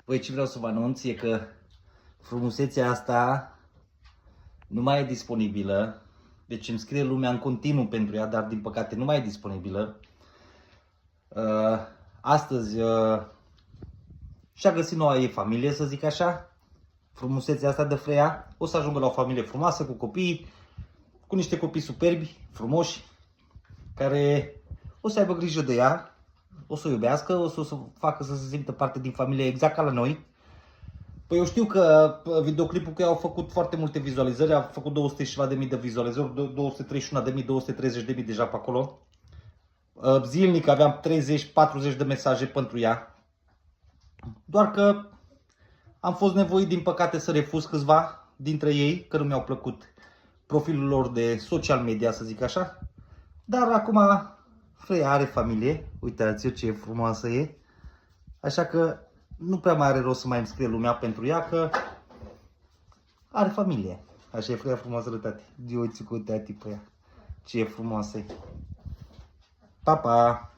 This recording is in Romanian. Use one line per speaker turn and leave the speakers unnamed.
Păi ce vreau să vă anunț e că frumusețea asta nu mai e disponibilă. Deci îmi scrie lumea în continuu pentru ea, dar din păcate nu mai e disponibilă. Astăzi și-a găsit noua ei familie, să zic așa. Frumusețea asta de Freya o să ajungă la o familie frumoasă, cu copii, cu niște copii superbi, frumoși, care o să aibă grijă de ea, o să o iubească, o să o facă să se simtă parte din familie exact ca la noi. Păi eu știu că videoclipul cu ea au făcut foarte multe vizualizări, a făcut 200 și ceva de mii de vizualizări, 231.000, 230.000 deja pe acolo. Zilnic aveam 30-40 de mesaje pentru ea. Doar că am fost nevoit din păcate să refuz câțiva dintre ei, că nu mi-au plăcut profilul lor de social media, să zic așa. Dar acum Freya are familie, uitați-o ce frumoasă e. Așa că nu prea mai are rost să mai îmi scrie lumea pentru ea, că are familie. Așa e Freya frumoasă de tati. Uite cu tati pe ea. Ce frumoasă e. Pa, pa!